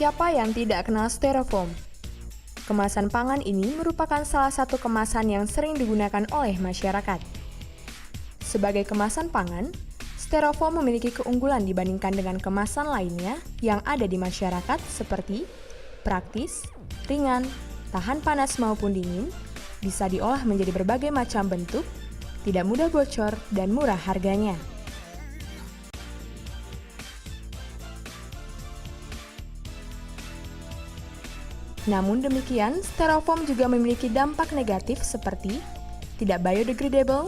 Siapa yang tidak kenal styrofoam? Kemasan pangan ini merupakan salah satu kemasan yang sering digunakan oleh masyarakat. Sebagai kemasan pangan, styrofoam memiliki keunggulan dibandingkan dengan kemasan lainnya yang ada di masyarakat seperti praktis, ringan, tahan panas maupun dingin, bisa diolah menjadi berbagai macam bentuk, tidak mudah bocor, dan murah harganya. Namun demikian, styrofoam juga memiliki dampak negatif seperti tidak biodegradable,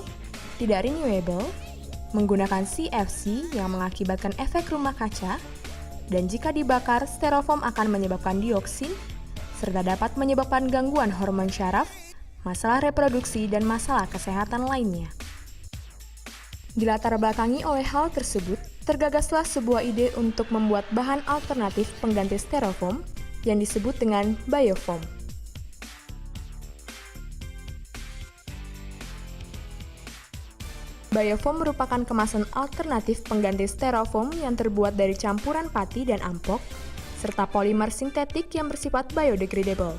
tidak renewable, menggunakan CFC yang mengakibatkan efek rumah kaca, dan jika dibakar, styrofoam akan menyebabkan dioksin, serta dapat menyebabkan gangguan hormon syaraf, masalah reproduksi, dan masalah kesehatan lainnya. Dilatar belakangi oleh hal tersebut, tergagaslah sebuah ide untuk membuat bahan alternatif pengganti styrofoam yang disebut dengan biofoam. Biofoam merupakan kemasan alternatif pengganti styrofoam yang terbuat dari campuran pati dan ampok, serta polimer sintetik yang bersifat biodegradable.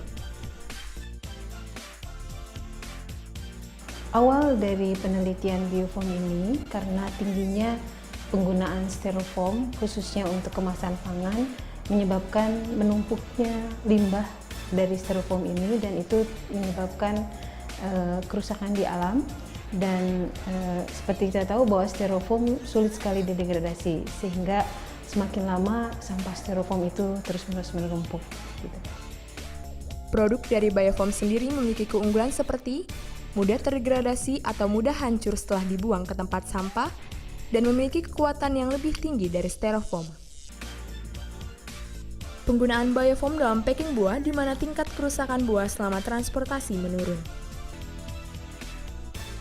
Awal dari penelitian biofoam ini karena tingginya penggunaan styrofoam khususnya untuk kemasan pangan menyebabkan menumpuknya limbah dari styrofoam ini, dan itu menyebabkan kerusakan di alam. Dan seperti kita tahu bahwa styrofoam sulit sekali didegradasi, sehingga semakin lama sampah styrofoam itu terus-menerus menumpuk gitu. Produk dari biofoam sendiri memiliki keunggulan seperti mudah terdegradasi atau mudah hancur setelah dibuang ke tempat sampah, dan memiliki kekuatan yang lebih tinggi dari styrofoam. Penggunaan biofoam dalam packing buah di mana tingkat kerusakan buah selama transportasi menurun.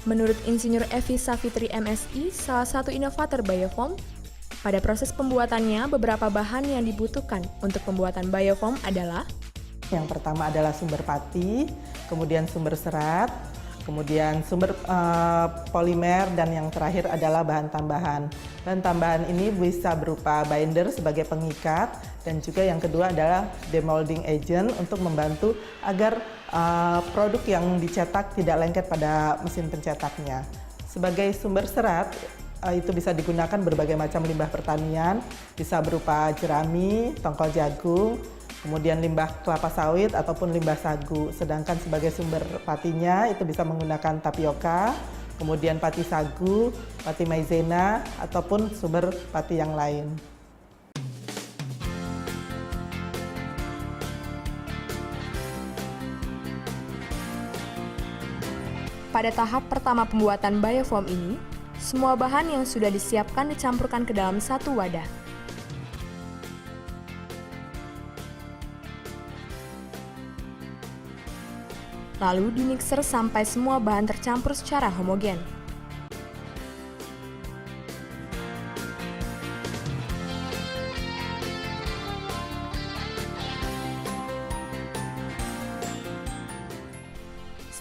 Menurut Insinyur Evi Savitri MSI, salah satu inovator biofoam, pada proses pembuatannya beberapa bahan yang dibutuhkan untuk pembuatan biofoam adalah yang pertama adalah sumber pati, kemudian sumber serat, kemudian sumber polimer, dan yang terakhir adalah bahan tambahan. Bahan tambahan ini bisa berupa binder sebagai pengikat, dan juga yang kedua adalah demolding agent untuk membantu agar produk yang dicetak tidak lengket pada mesin pencetaknya. Sebagai sumber serat, itu bisa digunakan berbagai macam limbah pertanian, bisa berupa jerami, tongkol jagung, kemudian limbah kelapa sawit ataupun limbah sagu. Sedangkan sebagai sumber patinya itu bisa menggunakan tapioka, kemudian pati sagu, pati maizena, ataupun sumber pati yang lain. pada tahap pertama pembuatan biofoam ini, semua bahan yang sudah disiapkan dicampurkan ke dalam satu wadah. Lalu dimixer sampai semua bahan tercampur secara homogen.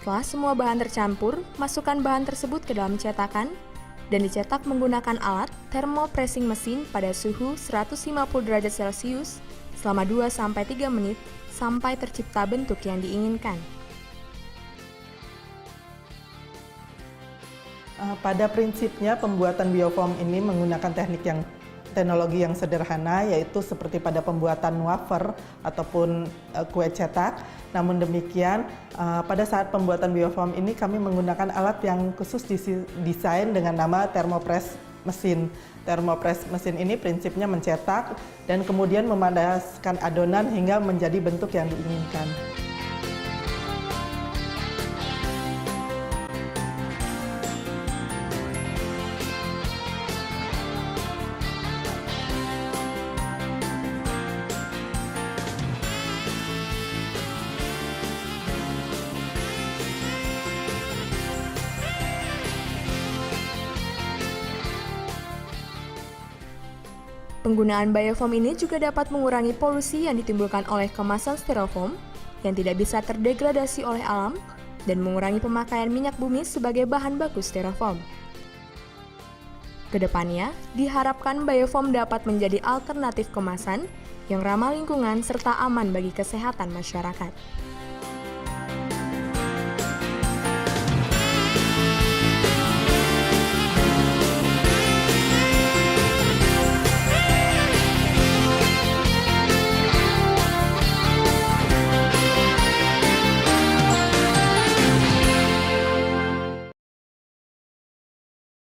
Setelah semua bahan tercampur, masukkan bahan tersebut ke dalam cetakan dan dicetak menggunakan alat thermopressing mesin pada suhu 150 derajat Celcius selama 2-3 menit sampai tercipta bentuk yang diinginkan. Pada prinsipnya pembuatan biofoam ini menggunakan teknologi yang sederhana, yaitu seperti pada pembuatan wafer ataupun kue cetak. Namun demikian, pada saat pembuatan biofoam ini kami menggunakan alat yang khusus didesain dengan nama thermopress mesin. Thermopress mesin ini prinsipnya mencetak dan kemudian memanaskan adonan hingga menjadi bentuk yang diinginkan. Penggunaan biofoam ini juga dapat mengurangi polusi yang ditimbulkan oleh kemasan styrofoam yang tidak bisa terdegradasi oleh alam dan mengurangi pemakaian minyak bumi sebagai bahan baku styrofoam. Kedepannya, diharapkan biofoam dapat menjadi alternatif kemasan yang ramah lingkungan serta aman bagi kesehatan masyarakat.